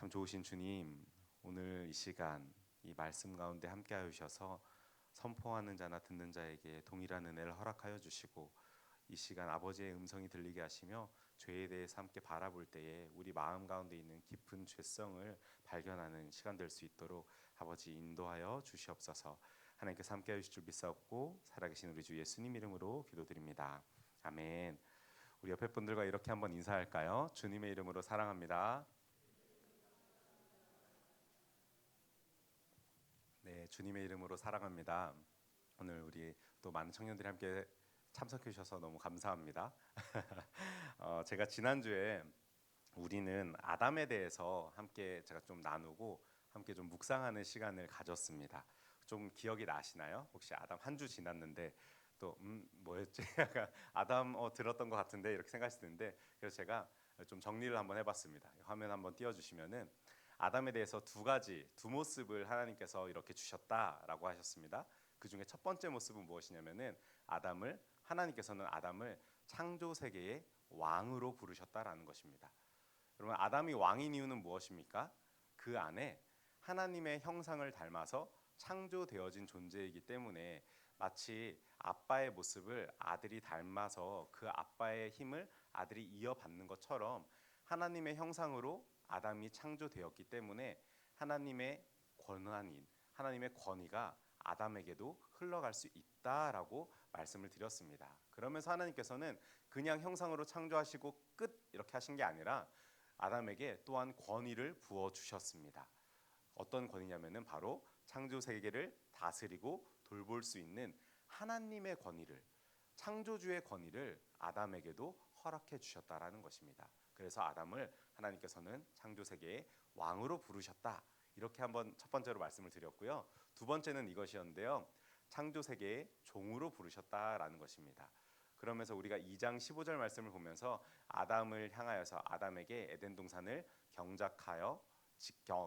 참 좋으신 주님, 오늘 이 시간 이 말씀 가운데 함께하여 주셔서 선포하는 자나 듣는 자에게 동일한 은혜를 허락하여 주시고, 이 시간 아버지의 음성이 들리게 하시며 죄에 대해서 함께 바라볼 때에 우리 마음 가운데 있는 깊은 죄성을 발견하는 시간 될 수 있도록 아버지 인도하여 주시옵소서. 하나님께서 함께하여 주실 줄 믿사옵고 살아계신 우리 주 예수님 이름으로 기도드립니다. 아멘. 우리 옆에 분들과 이렇게 한번 인사할까요? 주님의 이름으로 사랑합니다. 네, 주님의 이름으로 사랑합니다. 오늘 우리 또 많은 청년들이 함께 참석해 주셔서 너무 감사합니다. 제가 지난주에 우리는 아담에 대해서 함께 제가 좀 나누고 함께 좀 묵상하는 시간을 가졌습니다. 좀 기억이 나시나요? 혹시 아담 한 주 지났는데 또 뭐였지? 약간 아담 들었던 것 같은데 이렇게 생각하실 텐데, 그래서 제가 좀 정리를 한번 해봤습니다. 화면 한번 띄워주시면은 아담에 대해서 두 모습을 하나님께서 이렇게 주셨다라고 하셨습니다. 그 중에 첫 번째 모습은 무엇이냐면은 하나님께서는 아담을 창조 세계의 왕으로 부르셨다라는 것입니다. 그러면 아담이 왕인 이유는 무엇입니까? 그 안에 하나님의 형상을 닮아서 창조되어진 존재이기 때문에, 마치 아빠의 모습을 아들이 닮아서 그 아빠의 힘을 아들이 이어받는 것처럼 하나님의 형상으로 아담이 창조되었기 때문에 하나님의 하나님의 권위가 아담에게도 흘러갈 수 있다라고 말씀을 드렸습니다. 그러면서 하나님께서는 그냥 형상으로 창조하시고 끝 이렇게 하신 게 아니라 아담에게 또한 권위를 부어 주셨습니다. 어떤 권위냐면은 바로 창조 세계를 다스리고 돌볼 수 있는 하나님의 권위를, 창조주의 권위를 아담에게도 허락해 주셨다라는 것입니다. 그래서 아담을 하나님께서는 창조 세계의 왕으로 부르셨다. 이렇게 한번 첫 번째로 말씀을 드렸고요. 두 번째는 이것이었는데요. 창조 세계의 종으로 부르셨다라는 것입니다. 그러면서 우리가 2장 15절 말씀을 보면서 아담을 향하여서 아담에게 에덴 동산을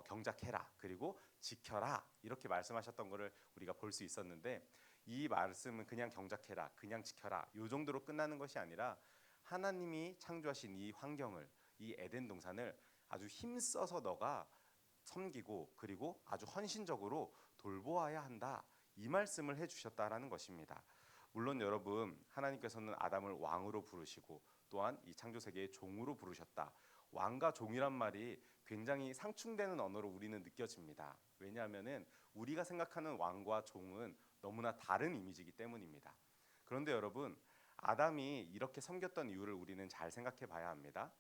경작해라 그리고 지켜라 이렇게 말씀하셨던 것을 우리가 볼 수 있었는데, 이 말씀은 그냥 경작해라 그냥 지켜라 이 정도로 끝나는 것이 아니라 하나님이 창조하신 이 환경을, 이 에덴 동산을 아주 힘써서 너가 섬기고 그리고 아주 헌신적으로 돌보아야 한다, 이 말씀을 해주셨다라는 것입니다. 물론 여러분, 하나님께서는 아담을 왕으로 부르시고 또한 이 창조 세계의 종으로 부르셨다. 왕과 종이란 말이 굉장히 상충되는 언어로 우리는 느껴집니다. 왜냐하면은 우리가 생각하는 왕과 종은 너무나 다른 이미지이기 때문입니다. 그런데 여러분, 아담이 이렇게 섬겼던 이유를 우리는 잘 생각해 봐야 합니다.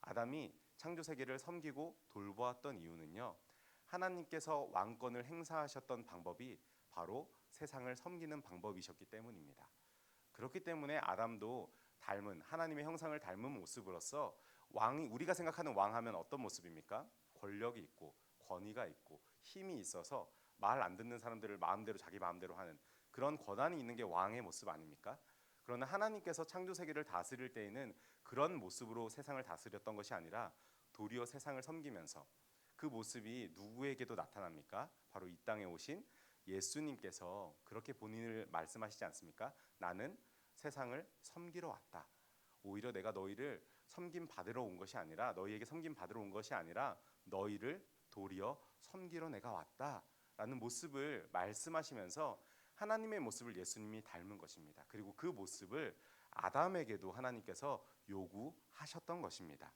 아담이 창조 세계를 섬기고 돌보았던 이유는요, 하나님께서 왕권을 행사하셨던 방법이 바로 세상을 섬기는 방법이셨기 때문입니다. 그렇기 때문에 아담도 하나님의 형상을 닮은 모습으로서, 우리가 생각하는 왕 하면 어떤 모습입니까? 권력이 있고 권위가 있고 힘이 있어서 말 안 듣는 사람들을 마음대로 자기 마음대로 하는 그런 권한이 있는 게 왕의 모습 아닙니까? 그러나 하나님께서 창조 세계를 다스릴 때에는 그런 모습으로 세상을 다스렸던 것이 아니라 도리어 세상을 섬기면서, 그 모습이 누구에게도 나타납니까? 바로 이 땅에 오신 예수님께서 그렇게 본인을 말씀하시지 않습니까? 나는 세상을 섬기러 왔다. 오히려 내가 너희를 너희에게 섬김 받으러 온 것이 아니라 너희를 도리어 섬기러 내가 왔다라는 모습을 말씀하시면서 하나님의 모습을 예수님이 닮은 것입니다. 그리고 그 모습을 아담에게도 하나님께서 요구하셨던 것입니다.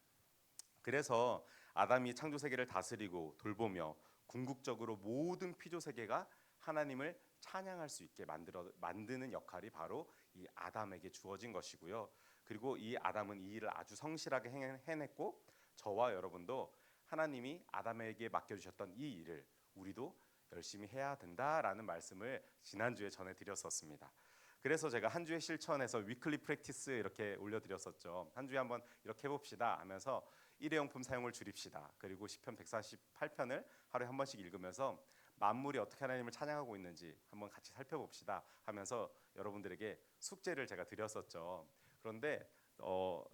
그래서 아담이 창조 세계를 다스리고 돌보며 궁극적으로 모든 피조 세계가 하나님을 찬양할 수 있게 만드는 역할이 바로 이 아담에게 주어진 것이고요. 그리고 이 아담은 이 일을 아주 성실하게 해냈고, 저와 여러분도 하나님이 아담에게 맡겨주셨던 이 일을 우리도 열심히 해야 된다라는 말씀을 지난주에 전해드렸었습니다. 그래서 제가 한 주의 실천에서 위클리 프랙티스 이렇게 올려드렸었죠. 한 주에 한번 이렇게 해봅시다 하면서 일회용품 사용을 줄입시다. 그리고 시편 148편을 하루에 한 번씩 읽으면서 만물이 어떻게 하나님을 찬양하고 있는지 한번 같이 살펴봅시다 하면서 여러분들에게 숙제를 제가 드렸었죠. 그런데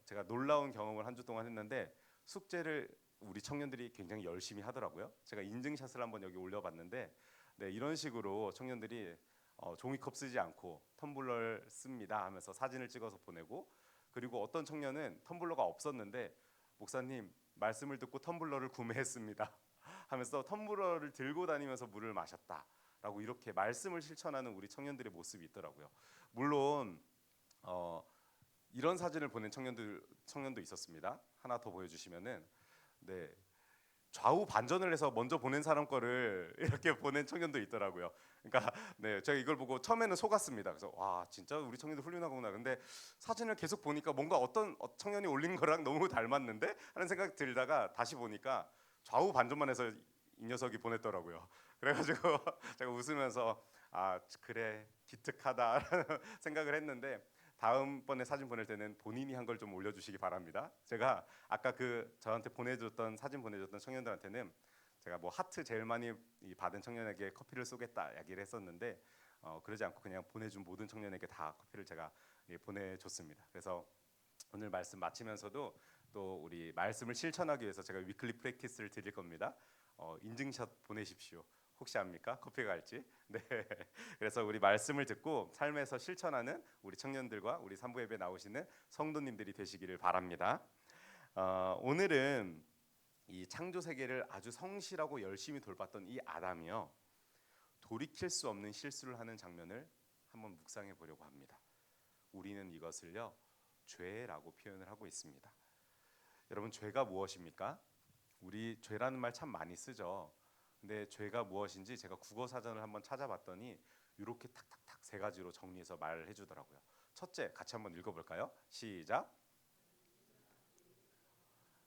제가 놀라운 경험을 한 주 동안 했는데, 숙제를 우리 청년들이 굉장히 열심히 하더라고요. 제가 인증샷을 한번 여기 올려봤는데, 네, 이런 식으로 청년들이 종이컵 쓰지 않고 텀블러를 씁니다 하면서 사진을 찍어서 보내고, 그리고 어떤 청년은 텀블러가 없었는데 목사님 말씀을 듣고 텀블러를 구매했습니다 하면서 텀블러를 들고 다니면서 물을 마셨다라고 이렇게 말씀을 실천하는 우리 청년들의 모습이 있더라고요. 물론 이런 사진을 보낸 청년도 있었습니다. 하나 더 보여주시면은 네. 좌우 반전을 해서 먼저 보낸 사람 거를 이렇게 보낸 청년도 있더라고요. 그러니까 네, 제가 이걸 보고 처음에는 속았습니다. 그래서 와 진짜 우리 청년들 훌륭하구나. 근데 사진을 계속 보니까 뭔가 어떤 청년이 올린 거랑 너무 닮았는데 하는 생각이 들다가 다시 보니까 좌우 반전만 해서 이 녀석이 보냈더라고요. 그래가지고 제가 웃으면서 아 그래 기특하다라는 생각을 했는데 다음번에 사진 보낼 때는 본인이 한 걸 좀 올려주시기 바랍니다. 제가 아까 그 저한테 보내줬던 사진 보내줬던 청년들한테는 제가 뭐 하트 제일 많이 받은 청년에게 커피를 쏘겠다 이야기를 했었는데 그러지 않고 그냥 보내준 모든 청년에게 다 커피를 제가 보내줬습니다. 그래서 오늘 말씀 마치면서도 또 우리 말씀을 실천하기 위해서 제가 위클리 프랙티스를 드릴 겁니다. 인증샷 보내십시오. 혹시 압니까? 커피가 갈지. 네. 그래서 우리 말씀을 듣고 삶에서 실천하는 우리 청년들과 우리 산부 예배 나오시는 성도님들이 되시기를 바랍니다. 오늘은 이 창조 세계를 아주 성실하고 열심히 돌봤던 이 아담이요. 돌이킬 수 없는 실수를 하는 장면을 한번 묵상해 보려고 합니다. 우리는 이것을요. 죄라고 표현을 하고 있습니다. 여러분 죄가 무엇입니까? 우리 죄라는 말 참 많이 쓰죠. 근데 죄가 무엇인지 제가 국어 사전을 한번 찾아봤더니 이렇게 탁탁탁 세 가지로 정리해서 말을 해주더라고요. 첫째, 같이 한번 읽어볼까요? 시작.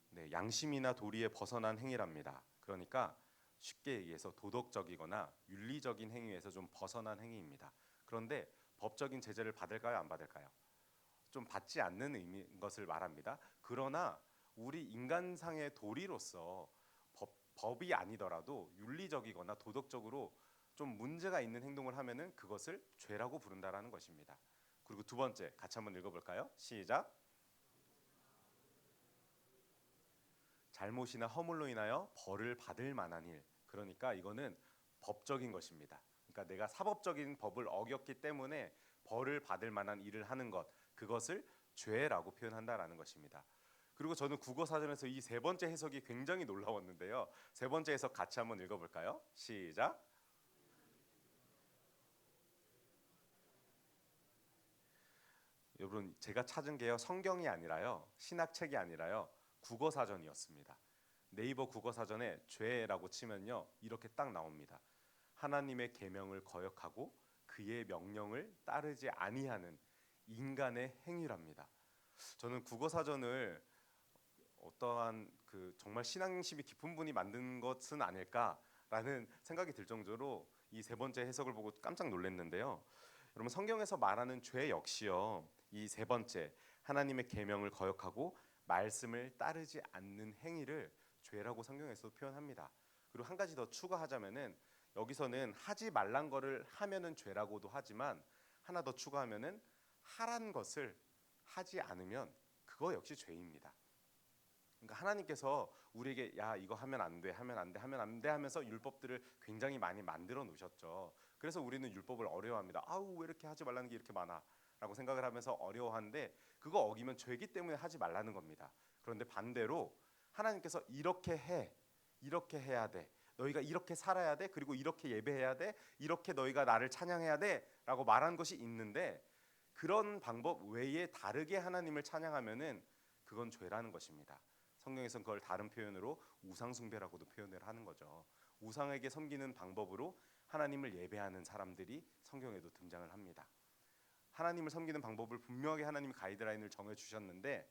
네, 양심이나 도리에 벗어난 행위랍니다. 그러니까 쉽게 얘기해서 도덕적이거나 윤리적인 행위에서 좀 벗어난 행위입니다. 그런데 법적인 제재를 받을까요? 안 받을까요? 좀 받지 않는 의미인 것을 말합니다. 그러나 우리 인간상의 도리로서 법이 아니더라도 윤리적이거나 도덕적으로 좀 문제가 있는 행동을 하면은 그것을 죄라고 부른다라는 것입니다. 그리고 두 번째 같이 한번 읽어볼까요? 시작. 잘못이나 허물로 인하여 벌을 받을 만한 일. 그러니까 이거는 법적인 것입니다. 그러니까 내가 사법적인 법을 어겼기 때문에 벌을 받을 만한 일을 하는 것, 그것을 죄라고 표현한다라는 것입니다. 그리고 저는 국어 사전에서 이 세 번째 해석이 굉장히 놀라웠는데요. 세 번째 해석 같이 한번 읽어볼까요? 시작. 여러분 제가 찾은 게요 성경이 아니라요 신학책이 아니라요 국어 사전이었습니다. 네이버 국어 사전에 죄라고 치면요 이렇게 딱 나옵니다. 하나님의 계명을 거역하고 그의 명령을 따르지 아니하는 인간의 행위랍니다. 저는 국어 사전을 어떠한 그 정말 신앙심이 깊은 분이 만든 것은 아닐까라는 생각이 들 정도로 이 세 번째 해석을 보고 깜짝 놀랐는데요. 여러분 성경에서 말하는 죄 역시요. 이 세 번째 하나님의 계명을 거역하고 말씀을 따르지 않는 행위를 죄라고 성경에서 표현합니다. 그리고 한 가지 더 추가하자면은 여기서는 하지 말란 거를 하면은 죄라고도 하지만 하나 더 추가하면은 하란 것을 하지 않으면 그거 역시 죄입니다. 그러니까 하나님께서 우리에게 야 이거 하면 안 돼, 하면 안 돼, 하면 안 돼 하면서 율법들을 굉장히 많이 만들어 놓으셨죠. 그래서 우리는 율법을 어려워합니다. 아우 왜 이렇게 하지 말라는 게 이렇게 많아라고 생각을 하면서 어려워하는데 그거 어기면 죄기 때문에 하지 말라는 겁니다. 그런데 반대로 하나님께서 이렇게 해, 이렇게 해야 돼. 너희가 이렇게 살아야 돼. 그리고 이렇게 예배해야 돼. 이렇게 너희가 나를 찬양해야 돼라고 말한 것이 있는데 그런 방법 외에 다르게 하나님을 찬양하면은 그건 죄라는 것입니다. 성경에서는 그걸 다른 표현으로 우상 숭배라고도 표현을 하는 거죠. 우상에게 섬기는 방법으로 하나님을 예배하는 사람들이 성경에도 등장을 합니다. 하나님을 섬기는 방법을 분명하게 하나님이 가이드라인을 정해 주셨는데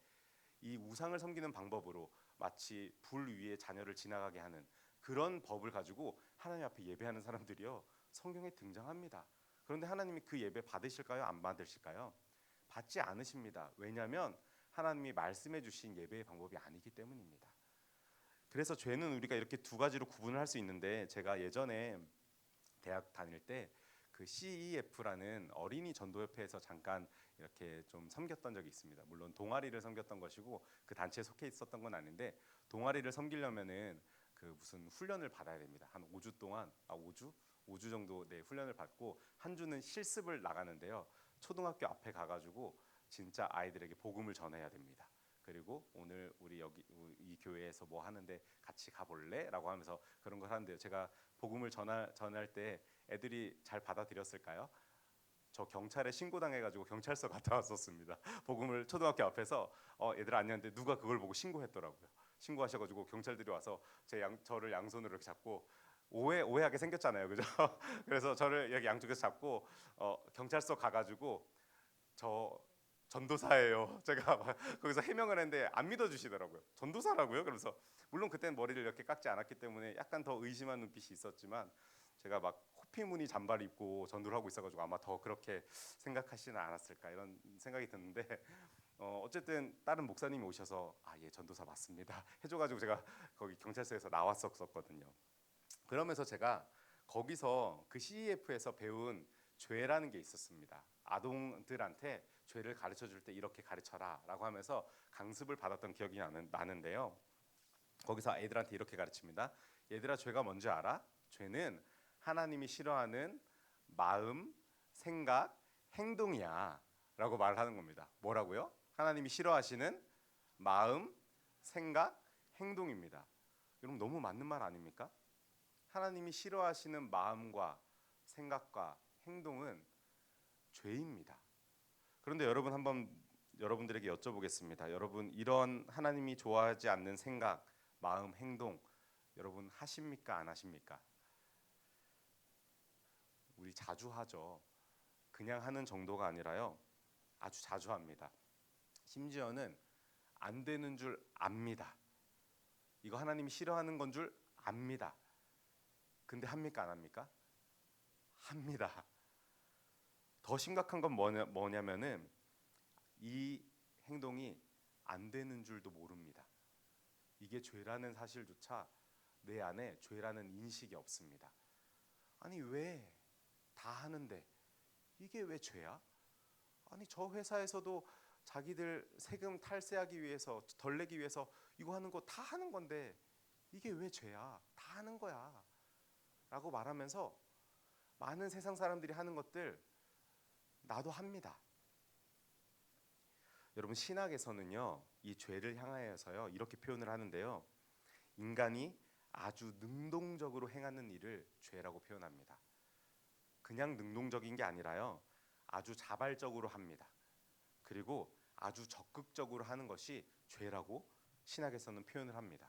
이 우상을 섬기는 방법으로 마치 불 위에 자녀를 지나가게 하는 그런 법을 가지고 하나님 앞에 예배하는 사람들이요 성경에 등장합니다. 그런데 하나님이 그 예배 받으실까요? 안 받으실까요? 받지 않으십니다. 왜냐하면 하나님이 말씀해 주신 예배의 방법이 아니기 때문입니다. 그래서 죄는 우리가 이렇게 두 가지로 구분을 할 수 있는데 제가 예전에 대학 다닐 때 그 CEF라는 어린이 전도협회에서 잠깐 이렇게 좀 섬겼던 적이 있습니다. 물론 동아리를 섬겼던 것이고 그 단체에 속해 있었던 건 아닌데 동아리를 섬기려면은 그 무슨 훈련을 받아야 됩니다. 한 5주 동안 5주 정도 네, 훈련을 받고 한 주는 실습을 나가는데요. 초등학교 앞에 가가지고 진짜 아이들에게 복음을 전해야 됩니다. 그리고 오늘 우리 여기 이 교회에서 뭐 하는데 같이 가볼래?라고 하면서 그런 걸 하는데요. 제가 복음을 전할 때 애들이 잘 받아들였을까요? 저 경찰에 신고당해가지고 경찰서 갔다 왔었습니다. 복음을 초등학교 앞에서 얘들 안녕한데 누가 그걸 보고 신고했더라고요. 신고하셔가지고 경찰들이 와서 저를 양손으로 이렇게 잡고 오해하게 생겼잖아요, 그죠? 그래서 저를 여기 양쪽에서 잡고 경찰서 가가지고 저 전도사예요. 제가 거기서 해명을 했는데 안 믿어주시더라고요. 전도사라고요? 그래서 물론 그때는 머리를 이렇게 깎지 않았기 때문에 약간 더 의심한 눈빛이 있었지만 제가 막 호피무늬 잠바를 입고 전도를 하고 있어가지고 아마 더 그렇게 생각하시는 않았을까 이런 생각이 드는데 어쨌든 다른 목사님이 오셔서 예 전도사 맞습니다 해줘가지고 제가 거기 경찰서에서 나왔었거든요. 그러면서 제가 거기서 그 CEF에서 배운 죄라는 게 있었습니다. 아동들한테 죄를 가르쳐 줄 때 이렇게 가르쳐라라고 하면서 강습을 받았던 기억이 나는데요. 거기서 애들한테 이렇게 가르칩니다. 얘들아, 죄가 뭔지 알아? 죄는 하나님이 싫어하는 마음, 생각, 행동이야 라고 말을 하는 겁니다. 뭐라고요? 하나님이 싫어하시는 마음, 생각, 행동입니다. 여러분 너무 맞는 말 아닙니까? 하나님이 싫어하시는 마음과 생각과 행동은 죄입니다. 그런데 여러분 한번 여러분들에게 여쭤보겠습니다. 여러분 이런 하나님이 좋아하지 않는 생각, 마음, 행동 여러분 하십니까? 안 하십니까? 우리 자주 하죠. 그냥 하는 정도가 아니라요. 아주 자주 합니다. 심지어는 안 되는 줄 압니다. 이거 하나님이 싫어하는 건 줄 압니다. 근데 합니까? 안 합니까? 합니다. 더 심각한 건 뭐냐면은 이 행동이 안 되는 줄도 모릅니다. 이게 죄라는 사실조차 내 안에 죄라는 인식이 없습니다. 아니 왜 다 하는데 이게 왜 죄야? 아니 저 회사에서도 자기들 세금 탈세하기 위해서 덜 내기 위해서 이거 하는 거 다 하는 건데 이게 왜 죄야? 다 하는 거야 라고 말하면서 많은 세상 사람들이 하는 것들 나도 합니다. 여러분 신학에서는요 이 죄를 향하여서요 이렇게 표현을 하는데요. 인간이 아주 능동적으로 행하는 일을 죄라고 표현합니다. 그냥 능동적인 게 아니라요 아주 자발적으로 합니다. 그리고 아주 적극적으로 하는 것이 죄라고 신학에서는 표현을 합니다.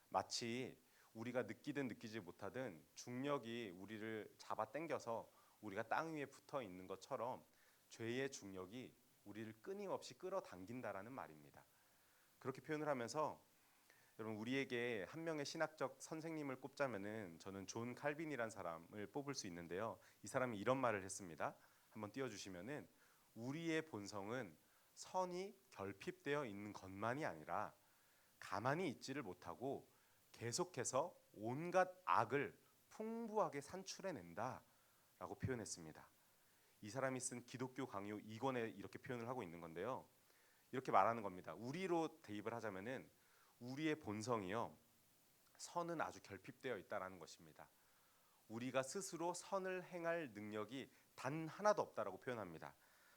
마치 우리가 느끼든 느끼지 못하든 중력이 우리를 잡아 당겨서 우리가 땅 위에 붙어 있는 것처럼 죄의 중력이 우리를 끊임없이 끌어당긴다라는 말입니다. 그렇게 표현을 하면서 여러분 우리에게 한 명의 신학적 선생님을 꼽자면은 저는 존 칼빈이라는 사람을 뽑을 수 있는데요. 이 사람이 이런 말을 했습니다. 한번 띄워주시면은 우리의 본성은 선이 결핍되어 있는 것만이 아니라 가만히 있지를 못하고 계속해서 온갖 악을 풍부하게 산출해낸다라고 표현했습니다. 이 사람이 쓴 기독교 강요 2권에 이렇게 표현을 하고 있는 건데요. 이렇게 말하는 겁니다. 우리로 대입을 하자면은 우리의 본성이요 선은 아주 결핍되어 있다라는 것입니다. 우리가 스스로 선을 행할 능력이 단 하나도 없다라고 표현합니다.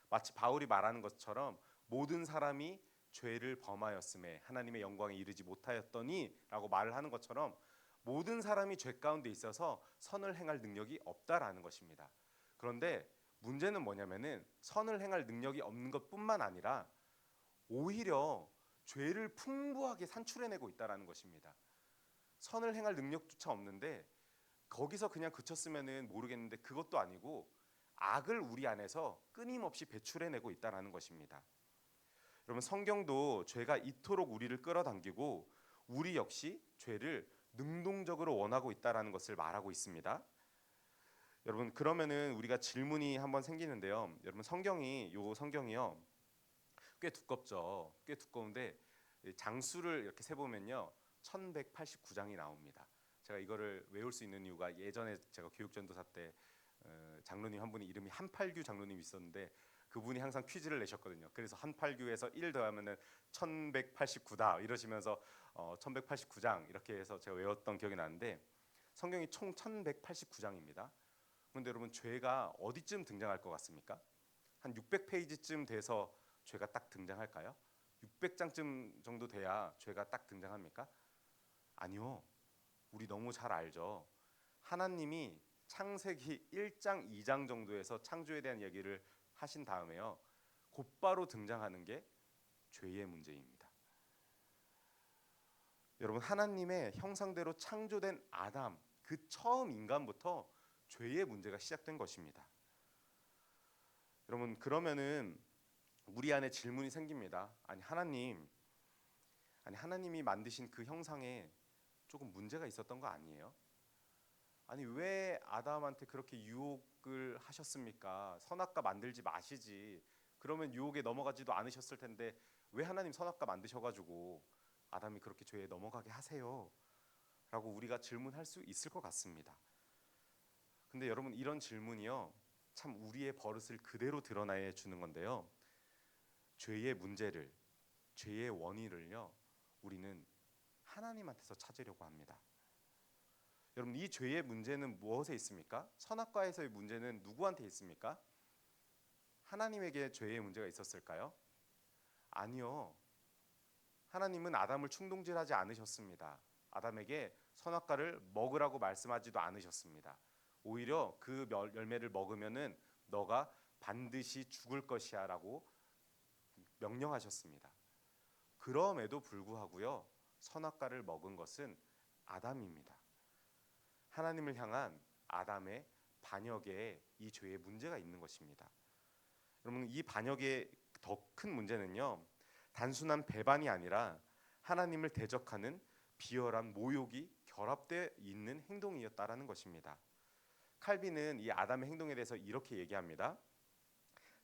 마치 바울이 말하는 것처럼 모든 사람이 죄를 범하였음에 하나님의 영광에 이르지 못하였더니라고 말을 하는 것처럼 모든 사람이 죄 가운데 있어서 선을 행할 능력이 없다라는 것입니다. 그런데 문제는 뭐냐면은 선을 행할 능력이 없는 것뿐만 아니라 오히려 죄를 풍부하게 산출해내고 있다라는 것입니다. 선을 행할 능력조차 없는데 거기서 그냥 그쳤으면은 모르겠는데 그것도 아니고 악을 우리 안에서 끊임없이 배출해내고 있다라는 것입니다. 여러분 성경도 죄가 이토록 우리를 끌어당기고 우리 역시 죄를 능동적으로 원하고 있다라는 것을 말하고 있습니다. 여러분 그러면은 우리가 질문이 한번 생기는데요. 여러분 성경이요 꽤 두껍죠. 꽤 두꺼운데 장수를 이렇게 세 보면요 1189장이 나옵니다. 제가 이거를 외울 수 있는 이유가 예전에 제가 교육전도사 때 장로님 한 분이 이름이 한팔규 장로님이 있었는데 그분이 항상 퀴즈를 내셨거든요. 그래서 한팔규에서 1 더하면은 1189다 이러시면서 1189장 이렇게 해서 제가 외웠던 기억이 나는데 성경이 총 1189장입니다. 그런데 여러분 죄가 어디쯤 등장할 것 같습니까? 한 600페이지쯤 돼서 죄가 딱 등장할까요? 600장쯤 정도 돼야 죄가 딱 등장합니까? 아니요. 우리 너무 잘 알죠. 하나님이 창세기 1장, 2장 정도에서 창조에 대한 얘기를 하신 다음에요. 곧바로 등장하는 게 죄의 문제입니다. 여러분, 하나님의 형상대로 창조된 아담, 그 처음 인간부터 죄의 문제가 시작된 것입니다. 여러분, 그러면은 우리 안에 질문이 생깁니다. 하나님이 만드신 그 형상에 조금 문제가 있었던 거 아니에요? 아니, 왜 아담한테 그렇게 유혹을 하셨습니까? 선악과 만들지 마시지. 그러면 유혹에 넘어가지도 않으셨을 텐데 왜 하나님 선악과 만드셔가지고 아담이 그렇게 죄에 넘어가게 하세요? 라고 우리가 질문할 수 있을 것 같습니다. 근데 여러분, 이런 질문이요, 참 우리의 버릇을 그대로 드러내 주는 건데요. 죄의 문제를, 죄의 원인을요, 우리는 하나님한테서 찾으려고 합니다. 여러분, 이 죄의 문제는 무엇에 있습니까? 선악과에서의 문제는 누구한테 있습니까? 하나님에게 죄의 문제가 있었을까요? 아니요. 하나님은 아담을 충동질하지 않으셨습니다. 아담에게 선악과를 먹으라고 말씀하지도 않으셨습니다. 오히려 그 열매를 먹으면은 너가 반드시 죽을 것이야라고 명령하셨습니다. 그럼에도 불구하고요, 선악과를 먹은 것은 아담입니다. 하나님을 향한 아담의 반역에 이 죄의 문제가 있는 것입니다. 여러분, 이 반역의 더 큰 문제는요, 단순한 배반이 아니라 하나님을 대적하는 비열한 모욕이 결합되어 있는 행동이었다라는 것입니다. 칼빈은 이 아담의 행동에 대해서 이렇게 얘기합니다.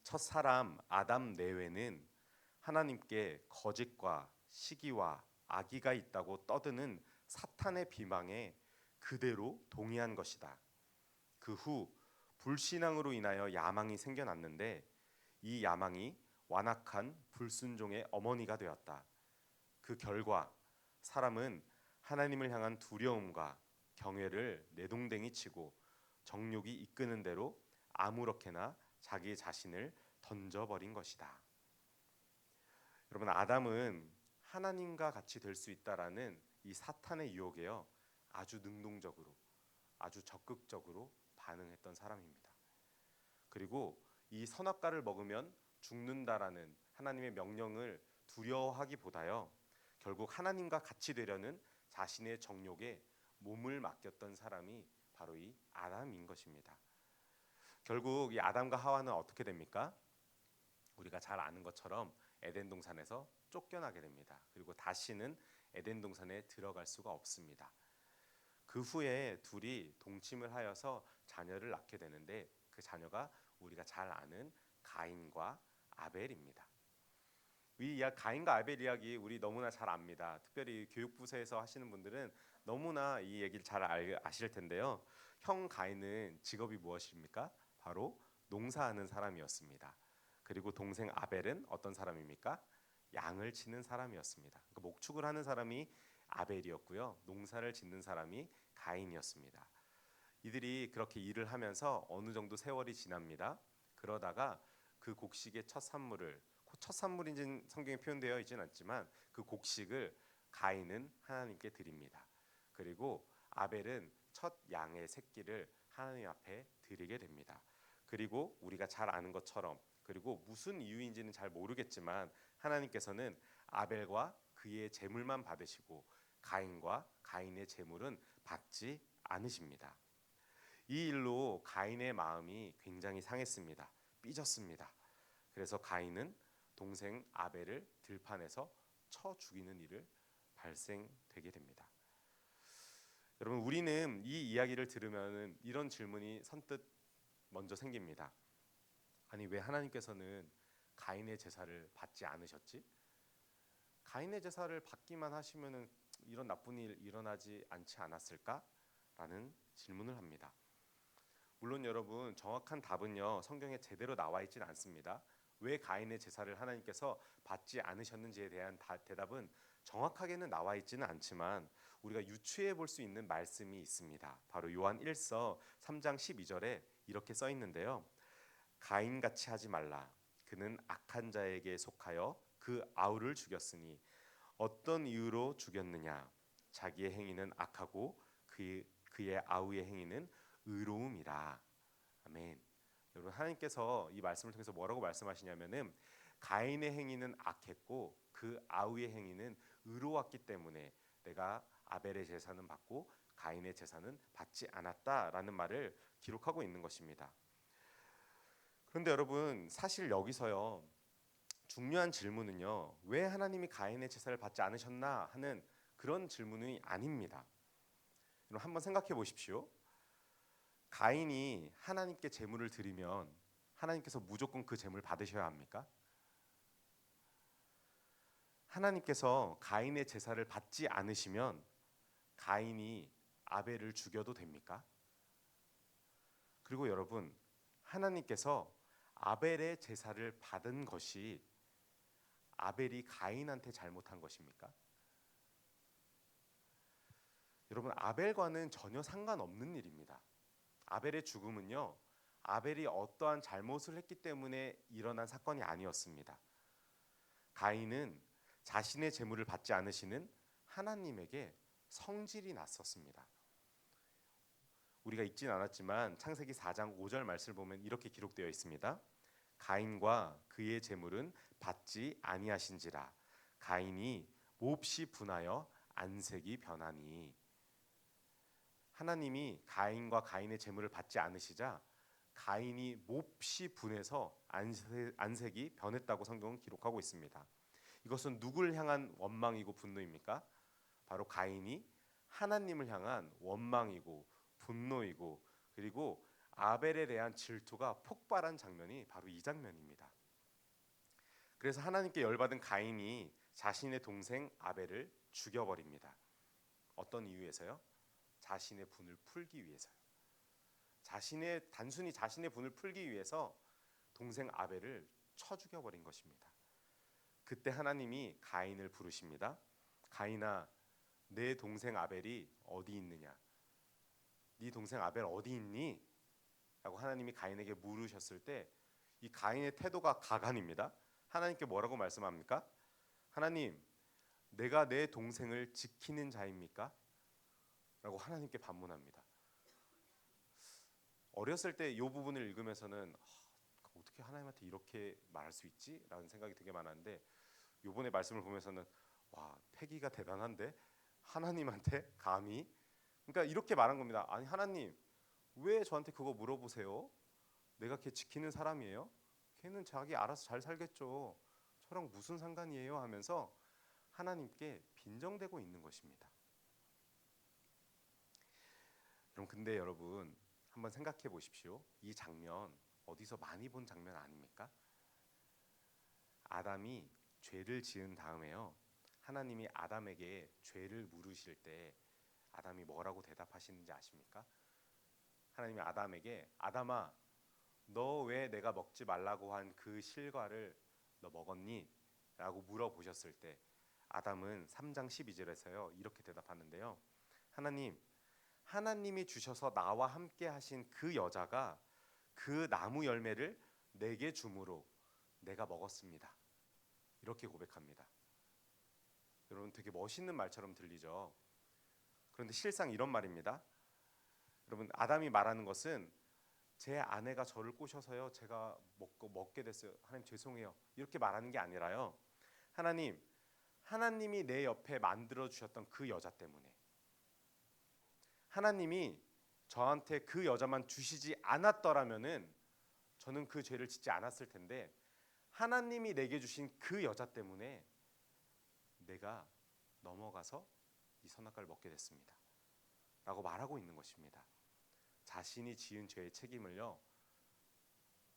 첫 사람 아담 내외는 하나님께 거짓과 시기와 악의가 있다고 떠드는 사탄의 비방에 그대로 동의한 것이다. 그 후 불신앙으로 인하여 야망이 생겨났는데 이 야망이 완악한 불순종의 어머니가 되었다. 그 결과 사람은 하나님을 향한 두려움과 경외를 내동댕이 치고 정욕이 이끄는 대로 아무렇게나 자기 자신을 던져버린 것이다. 여러분, 아담은 하나님과 같이 될 수 있다라는 이 사탄의 유혹에요, 아주 능동적으로, 아주 적극적으로 반응했던 사람입니다. 그리고 이 선악과를 먹으면 죽는다라는 하나님의 명령을 두려워하기보다요, 결국 하나님과 같이 되려는 자신의 정욕에 몸을 맡겼던 사람이 바로 이 아담인 것입니다. 결국 이 아담과 하와는 어떻게 됩니까? 우리가 잘 아는 것처럼 에덴 동산에서 쫓겨나게 됩니다. 그리고 다시는 에덴 동산에 들어갈 수가 없습니다. 그 후에 둘이 동침을 하여서 자녀를 낳게 되는데 그 자녀가 우리가 잘 아는 가인과 아벨입니다. 이 가인과 아벨 이야기 우리 너무나 잘 압니다. 특별히 교육부서에서 하시는 분들은 너무나 이 얘기를 잘 아실 텐데요. 형 가인은 직업이 무엇입니까? 바로 농사하는 사람이었습니다. 그리고 동생 아벨은 어떤 사람입니까? 양을 치는 사람이었습니다. 그러니까 목축을 하는 사람이 아벨이었고요, 농사를 짓는 사람이 가인이었습니다. 이들이 그렇게 일을 하면서 어느 정도 세월이 지납니다. 그러다가 그 곡식의 첫 산물인지는 성경에 표현되어 있지는 않지만 그 곡식을 가인은 하나님께 드립니다. 그리고 아벨은 첫 양의 새끼를 하나님 앞에 드리게 됩니다. 그리고 우리가 잘 아는 것처럼, 그리고 무슨 이유인지는 잘 모르겠지만 하나님께서는 아벨과 그의 제물만 받으시고 가인과 가인의 제물은 받지 않으십니다. 이 일로 가인의 마음이 굉장히 상했습니다. 삐졌습니다. 그래서 가인은 동생 아벨을 들판에서 쳐 죽이는 일을 발생되게 됩니다. 여러분, 우리는 이 이야기를 들으면 이런 질문이 선뜻 먼저 생깁니다. 아니, 왜 하나님께서는 가인의 제사를 받지 않으셨지? 가인의 제사를 받기만 하시면은 이런 나쁜 일 일어나지 않지 않았을까? 라는 질문을 합니다. 물론 여러분, 정확한 답은요, 성경에 제대로 나와 있지는 않습니다. 왜 가인의 제사를 하나님께서 받지 않으셨는지에 대한 대답은 정확하게는 나와 있지는 않지만 우리가 유추해 볼 수 있는 말씀이 있습니다. 바로 요한 1서 3장 12절에 이렇게 써 있는데요. 가인같이 하지 말라. 그는 악한 자에게 속하여 그 아우를 죽였으니 어떤 이유로 죽였느냐? 자기의 행위는 악하고 그의 아우의 행위는 의로움이라. 아멘. 여러분, 하나님께서 이 말씀을 통해서 뭐라고 말씀하시냐면은 가인의 행위는 악했고 그 아우의 행위는 의로웠기 때문에 내가 아벨의 제사는 받고 가인의 제사는 받지 않았다라는 말을 기록하고 있는 것입니다. 그런데 여러분, 사실 여기서요, 중요한 질문은요, 왜 하나님이 가인의 제사를 받지 않으셨나 하는 그런 질문이 아닙니다. 여러분, 한번 생각해 보십시오. 가인이 하나님께 제물을 드리면 하나님께서 무조건 그 제물을 받으셔야 합니까? 하나님께서 가인의 제사를 받지 않으시면 가인이 아벨을 죽여도 됩니까? 그리고 여러분, 하나님께서 아벨의 제사를 받은 것이 아벨이 가인한테 잘못한 것입니까? 여러분, 아벨과는 전혀 상관없는 일입니다. 아벨의 죽음은요, 아벨이 어떠한 잘못을 했기 때문에 일어난 사건이 아니었습니다. 가인은 자신의 제물을 받지 않으시는 하나님에게 성질이 났었습니다. 우리가 읽진 않았지만 창세기 4장 5절 말씀을 보면 이렇게 기록되어 있습니다. 가인과 그의 제물은 받지 아니하신지라 가인이 몹시 분하여 안색이 변하니. 하나님이 가인과 가인의 제물을 받지 않으시자 가인이 몹시 분해서 안색이 변했다고 성경은 기록하고 있습니다. 이것은 누굴 향한 원망이고 분노입니까? 바로 가인이 하나님을 향한 원망이고 분노이고, 그리고 아벨에 대한 질투가 폭발한 장면이 바로 이 장면입니다. 그래서 하나님께 열받은 가인이 자신의 동생 아벨을 죽여버립니다. 어떤 이유에서요? 자신의 분을 풀기 위해서요. 단순히 자신의 분을 풀기 위해서 동생 아벨을 쳐 죽여버린 것입니다. 그때 하나님이 가인을 부르십니다. 가인아, 내 동생 아벨이 어디 있느냐? 네 동생 아벨 어디 있니? 라고 하나님이 가인에게 물으셨을 때 이 가인의 태도가 가관입니다. 하나님께 뭐라고 말씀합니까? 하나님, 내가 내 동생을 지키는 자입니까? 라고 하나님께 반문합니다. 어렸을 때 이 부분을 읽으면서는 어떻게 하나님한테 이렇게 말할 수 있지? 라는 생각이 되게 많았는데, 이번에 말씀을 보면서는 와, 패기가 대단한데 하나님한테 감히, 그러니까 이렇게 말한 겁니다. 아니 하나님, 왜 저한테 그거 물어보세요? 내가 걔 지키는 사람이에요? 걔는 자기 알아서 잘 살겠죠. 저랑 무슨 상관이에요? 하면서 하나님께 빈정대고 있는 것입니다. 근데 여러분, 한번 생각해 보십시오. 이 장면 어디서 많이 본 장면 아닙니까? 아담이 죄를 지은 다음에요, 하나님이 아담에게 죄를 물으실 때 아담이 뭐라고 대답하시는지 아십니까? 하나님이 아담에게 아담아, 너 왜 내가 먹지 말라고 한 그 실과를 너 먹었니? 라고 물어보셨을 때 아담은 3장 12절에서요 이렇게 대답하는데요. 하나님이 주셔서 나와 함께 하신 그 여자가 그 나무 열매를 내게 주므로 내가 먹었습니다. 이렇게 고백합니다. 여러분, 되게 멋있는 말처럼 들리죠. 그런데 실상 이런 말입니다. 여러분, 아담이 말하는 것은 제 아내가 저를 꼬셔서요 제가 먹게 됐어요. 하나님 죄송해요. 이렇게 말하는 게 아니라요. 하나님이 내 옆에 만들어 주셨던 그 여자 때문에, 하나님이 저한테 그 여자만 주시지 않았더라면은 저는 그 죄를 짓지 않았을 텐데, 하나님이 내게 주신 그 여자 때문에 내가 넘어가서 이 선악과를 먹게 됐습니다. 라고 말하고 있는 것입니다. 자신이 지은 죄의 책임을요,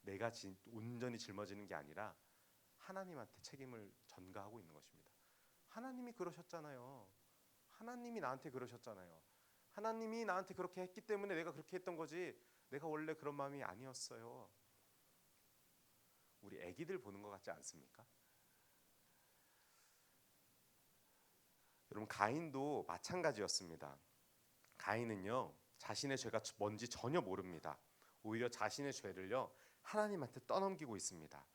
내가 온전히 짊어지는 게 아니라 하나님한테 책임을 전가하고 있는 것입니다. 하나님이 그러셨잖아요. 하나님이 나한테 그러셨잖아요. 하나님이 나한테 그렇게 했기 때문에 내가 그렇게 했던 거지, 내가 원래 그런 마음이 아니었어요. 우리 애기들 보는 것 같지 않습니까? 여러분, 가인도 마찬가지였습니다. 가인은요 자신의 죄가 뭔지 전혀 모릅니다. 오히려 자신의 죄를요 하나님한테 떠넘기고 있습니다.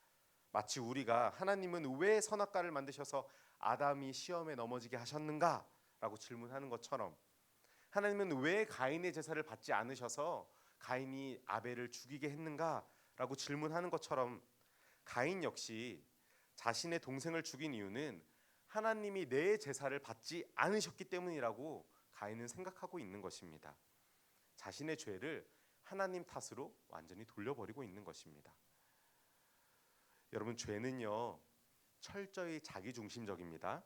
마치 우리가 하나님은 왜 선악과를 만드셔서 아담이 시험에 넘어지게 하셨는가? 라고 질문하는 것처럼, 하나님은 왜 가인의 제사를 받지 않으셔서 가인이 아벨을 죽이게 했는가? 라고 질문하는 것처럼, 가인 역시 자신의 동생을 죽인 이유는 하나님이 내 제사를 받지 않으셨기 때문이라고 가인은 생각하고 있는 것입니다. 자신의 죄를 하나님 탓으로 완전히 돌려버리고 있는 것입니다. 여러분, 죄는요 철저히 자기중심적입니다.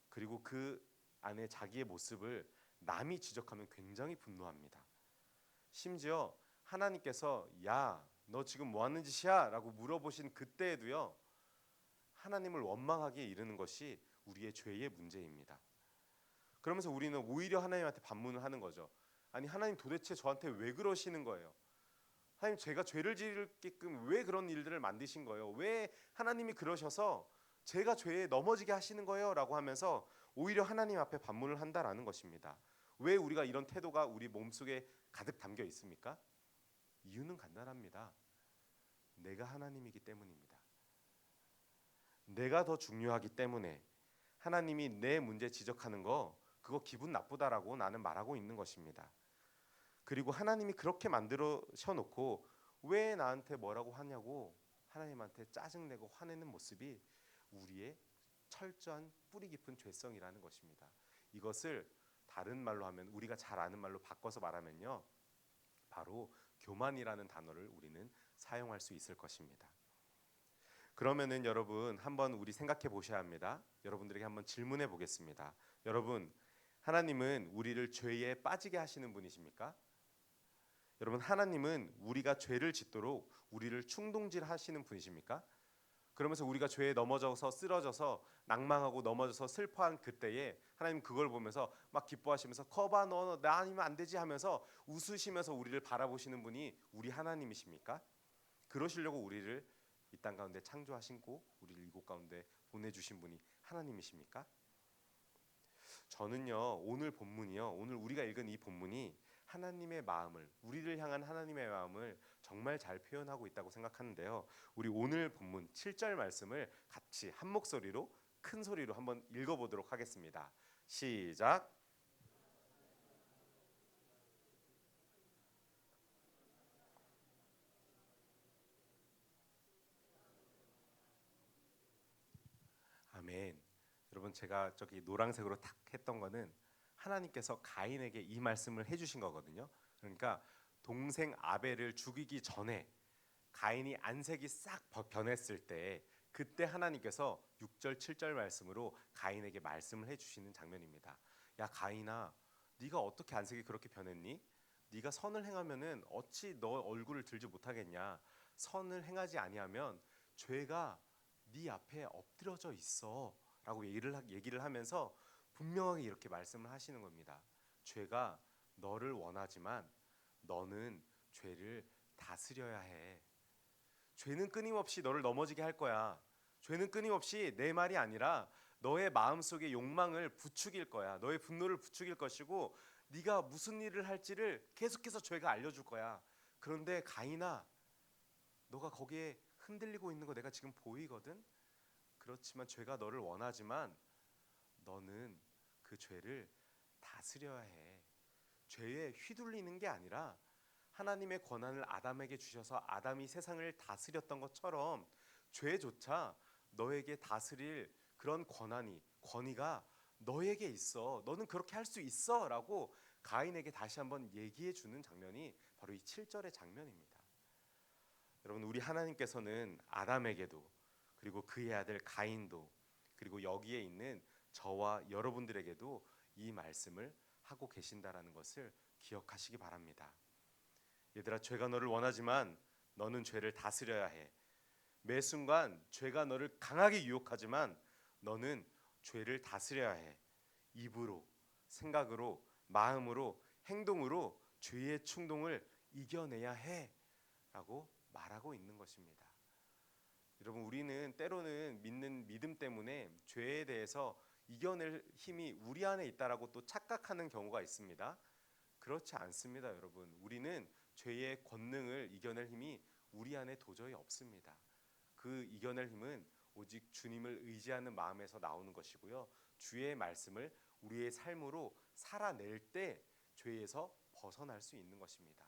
그리고 그 안에 자기의 모습을 남이 지적하면 굉장히 분노합니다. 심지어 하나님께서 야, 너 지금 뭐 하는 짓이야? 라고 물어보신 그때에도요 하나님을 원망하게 이르는 것이 우리의 죄의 문제입니다. 그러면서 우리는 오히려 하나님한테 반문을 하는 거죠. 아니, 하나님 도대체 저한테 왜 그러시는 거예요? 하나님, 제가 죄를 지을게끔 왜 그런 일들을 만드신 거예요? 왜 하나님이 그러셔서 제가 죄에 넘어지게 하시는 거예요? 라고 하면서 오히려 하나님 앞에 반문을 한다라는 것입니다. 왜 우리가 이런 태도가 우리 몸속에 가득 담겨 있습니까? 이유는 간단합니다. 내가 하나님이기 때문입니다. 내가 더 중요하기 때문에 하나님이 내 문제 지적하는 거 그거 기분 나쁘다라고 나는 말하고 있는 것입니다. 그리고 하나님이 그렇게 만들어셔 놓고 왜 나한테 뭐라고 하냐고 하나님한테 짜증내고 화내는 모습이 우리의 철저한 뿌리 깊은 죄성이라는 것입니다. 이것을 다른 말로 하면, 우리가 잘 아는 말로 바꿔서 말하면요, 바로 교만이라는 단어를 우리는 사용할 수 있을 것입니다. 그러면은 여러분 한번 우리 생각해 보셔야 합니다. 여러분들에게 한번 질문해 보겠습니다. 여러분, 하나님은 우리를 죄에 빠지게 하시는 분이십니까? 여러분, 하나님은 우리가 죄를 짓도록 우리를 충동질하시는 분이십니까? 그러면서 우리가 죄에 넘어져서 쓰러져서 낭망하고 넘어져서 슬퍼한 그때에 하나님 그걸 보면서 막 기뻐하시면서 거봐, 너 나 아니면 안 되지 하면서 웃으시면서 우리를 바라보시는 분이 우리 하나님이십니까? 그러시려고 우리를 이 땅 가운데 창조하시고 우리를 이곳 가운데 보내주신 분이 하나님이십니까? 저는요, 오늘 본문이요, 오늘 우리가 읽은 이 본문이 하나님의 마음을, 우리를 향한 하나님의 마음을 정말 잘 표현하고 있다고 생각하는데요. 우리 오늘 본문 7절 말씀을 같이 한 목소리로 큰 소리로 한번 읽어보도록 하겠습니다. 시작. 아멘. 여러분, 제가 저기 노란색으로 탁 했던 거는 하나님께서 가인에게 이 말씀을 해주신 거거든요. 그러니까 동생 아벨을 죽이기 전에 가인이 안색이 싹 변했을 때, 그때 하나님께서 6절 7절 말씀으로 가인에게 말씀을 해주시는 장면입니다. 야 가인아, 네가 어떻게 안색이 그렇게 변했니? 네가 선을 행하면은 어찌 너 얼굴을 들지 못하겠냐? 선을 행하지 아니하면 죄가 네 앞에 엎드려져 있어라고 얘기를 하면서 분명하게 이렇게 말씀을 하시는 겁니다. 죄가 너를 원하지만 너는 죄를 다스려야 해. 죄는 끊임없이 너를 넘어지게 할 거야. 죄는 끊임없이 내 말이 아니라 너의 마음속의 욕망을 부추길 거야. 너의 분노를 부추길 것이고 네가 무슨 일을 할지를 계속해서 죄가 알려줄 거야. 그런데 가인아, 너가 거기에 흔들리고 있는 거 내가 지금 보이거든. 그렇지만 죄가 너를 원하지만 너는 그 죄를 다스려야 해. 죄에 휘둘리는 게 아니라 하나님의 권한을 아담에게 주셔서 아담이 세상을 다스렸던 것처럼 죄조차 너에게 다스릴 그런 권위가 너에게 있어. 너는 그렇게 할 수 있어 라고 가인에게 다시 한번 얘기해 주는 장면이 바로 이 7절의 장면입니다. 여러분, 우리 하나님께서는 아담에게도, 그리고 그의 아들 가인도, 그리고 여기에 있는 저와 여러분들에게도 이 말씀을 하고 계신다라는 것을 기억하시기 바랍니다. 얘들아, 죄가 너를 원하지만 너는 죄를 다스려야 해. 매 순간 죄가 너를 강하게 유혹하지만 너는 죄를 다스려야 해. 입으로, 생각으로, 마음으로, 행동으로 죄의 충동을 이겨내야 해 라고 말하고 있는 것입니다. 여러분, 우리는 때로는 믿는 믿음 때문에 죄에 대해서 이겨낼 힘이 우리 안에 있다라고 또 착각하는 경우가 있습니다. 그렇지 않습니다. 여러분, 우리는 죄의 권능을 이겨낼 힘이 우리 안에 도저히 없습니다. 그 이겨낼 힘은 오직 주님을 의지하는 마음에서 나오는 것이고요. 주의 말씀을 우리의 삶으로 살아낼 때 죄에서 벗어날 수 있는 것입니다.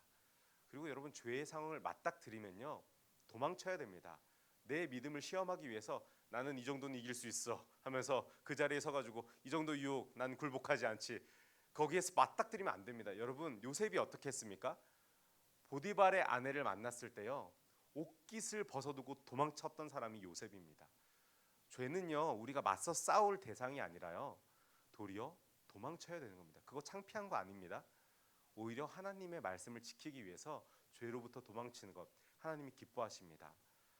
그리고 여러분, 죄의 상황을 맞닥뜨리면요, 도망쳐야 됩니다. 내 믿음을 시험하기 위해서 나는 이 정도는 이길 수 있어 하면서 그 자리에 서가지고 이 정도 유혹 난 굴복하지 않지, 거기에서 맞닥뜨리면 안 됩니다. 여러분, 요셉이 어떻게 했습니까? 보디발의 아내를 만났을 때요, 옷깃을 벗어두고 도망쳤던 사람이 요셉입니다. 죄는요, 우리가 맞서 싸울 대상이 아니라요, 도리어 도망쳐야 되는 겁니다. 그거 창피한 거 아닙니다. 오히려 하나님의 말씀을 지키기 위해서 죄로부터 도망치는 것, 하나님이 기뻐하십니다.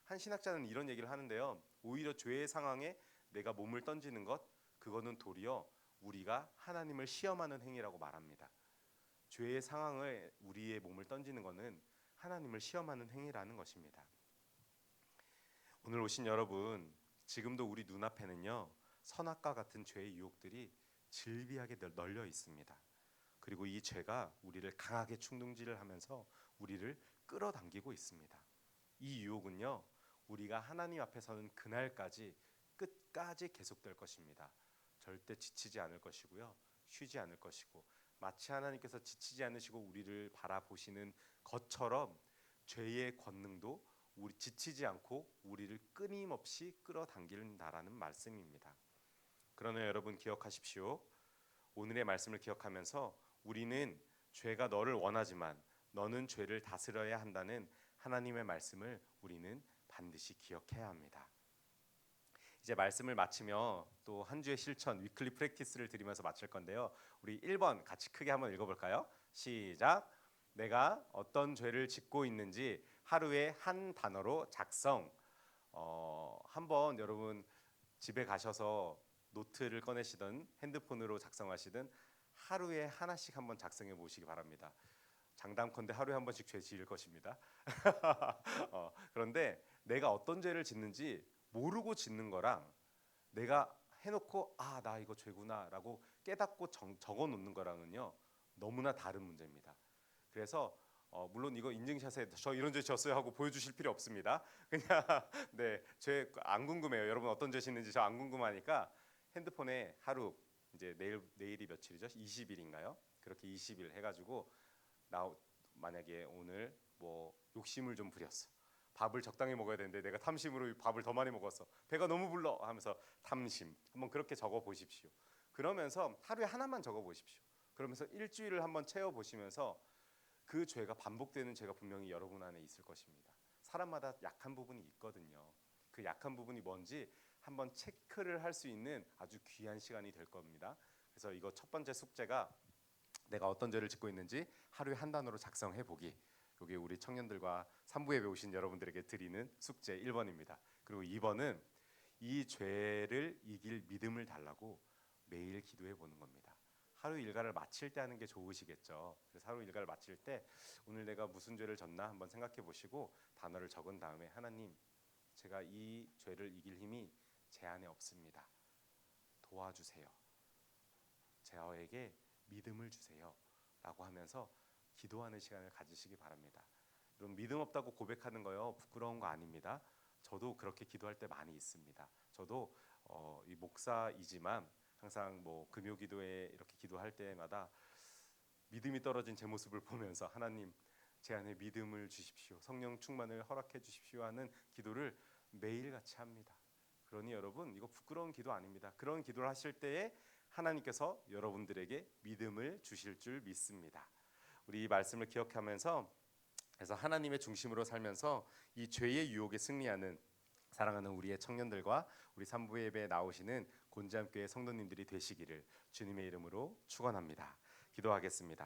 한 신학자는 이런 얘기를 하는데요, 오히려 죄의 상황에 내가 몸을 던지는 것, 그거는 도리어 우리가 하나님을 시험하는 행위라고 말합니다. 죄의 상황을 우리의 몸을 던지는 것은 하나님을 시험하는 행위라는 것입니다. 오늘 오신 여러분, 지금도 우리 눈앞에는요, 선악과 같은 죄의 유혹들이 질비하게 널려 있습니다. 그리고 이 죄가 우리를 강하게 충동질을 하면서 우리를 끌어당기고 있습니다. 이 유혹은요, 우리가 하나님 앞에 서는 그날까지 끝까지 계속될 것입니다. 절대 지치지 않을 것이고요, 쉬지 않을 것이고, 마치 하나님께서 지치지 않으시고 우리를 바라보시는 것처럼 죄의 권능도 우리 지치지 않고 우리를 끊임없이 끌어당긴다라는 말씀입니다. 그러나 여러분, 기억하십시오. 오늘의 말씀을 기억하면서 우리는 죄가 너를 원하지만 너는 죄를 다스려야 한다는 하나님의 말씀을 우리는 반드시 기억해야 합니다. 이제 말씀을 마치며 또 한 주의 실천, 위클리 프랙티스를 드리면서 마칠 건데요, 우리 1번 같이 크게 한번 읽어볼까요? 시작. 내가 어떤 죄를 짓고 있는지 하루에 한 단어로 작성. 한번 여러분 집에 가셔서 노트를 꺼내시든 핸드폰으로 작성하시든 하루에 하나씩 한번 작성해 보시기 바랍니다. 장담컨대 하루에 한 번씩 죄 지을 것입니다. 그런데 내가 어떤 죄를 짓는지 모르고 짓는 거랑 내가 해놓고 아, 나 이거 죄구나 라고 깨닫고 적어 놓는 거랑은요, 너무나 다른 문제입니다. 그래서 물론 이거 인증샷에 저 이런 죄 졌어요 하고 보여주실 필요 없습니다. 그냥 네, 죄 안 궁금해요. 여러분 어떤 죄 짓는지 저 안 궁금하니까 핸드폰에 하루, 이제 내일이 며칠이죠? 20일인가요? 그렇게 20일 해가지고 나 만약에 오늘 뭐 욕심을 좀 부렸어. 밥을 적당히 먹어야 되는데 내가 탐심으로 밥을 더 많이 먹었어. 배가 너무 불러 하면서 탐심. 한번 그렇게 적어 보십시오. 그러면서 하루에 하나만 적어 보십시오. 그러면서 일주일을 한번 채워 보시면서 그 죄가 반복되는 죄가 분명히 여러분 안에 있을 것입니다. 사람마다 약한 부분이 있거든요. 그 약한 부분이 뭔지 한번 체크를 할 수 있는 아주 귀한 시간이 될 겁니다. 그래서 이거 첫 번째 숙제가 내가 어떤 죄를 짓고 있는지 하루에 한 단어로 작성해 보기. 이게 우리 청년들과 산부에 배우신 여러분들에게 드리는 숙제 1번입니다. 그리고 2번은 이 죄를 이길 믿음을 달라고 매일 기도해 보는 겁니다. 하루 일과를 마칠 때 하는 게 좋으시겠죠. 그래서 하루 일과를 마칠 때 오늘 내가 무슨 죄를 졌나 한번 생각해 보시고 단어를 적은 다음에 하나님, 제가 이 죄를 이길 힘이 제 안에 없습니다. 도와주세요. 저에게 믿음을 주세요. 라고 하면서 기도하는 시간을 가지시기 바랍니다. 여러분, 믿음 없다고 고백하는 거요, 부끄러운 거 아닙니다. 저도 그렇게 기도할 때 많이 있습니다. 저도 이 목사이지만 항상 뭐 금요 기도에 이렇게 기도할 때마다 믿음이 떨어진 제 모습을 보면서 하나님, 제 안에 믿음을 주십시오. 성령 충만을 허락해 주십시오 하는 기도를 매일같이 합니다. 그러니 여러분, 이거 부끄러운 기도 아닙니다. 그런 기도를 하실 때에 하나님께서 여러분들에게 믿음을 주실 줄 믿습니다. 우리 이 말씀을 기억하면서, 그래서 하나님의 중심으로 살면서 이 죄의 유혹에 승리하는 사랑하는 우리의 청년들과 우리 산부 예배에 나오시는 곤지암교회 성도님들이 되시기를 주님의 이름으로 축원합니다. 기도하겠습니다.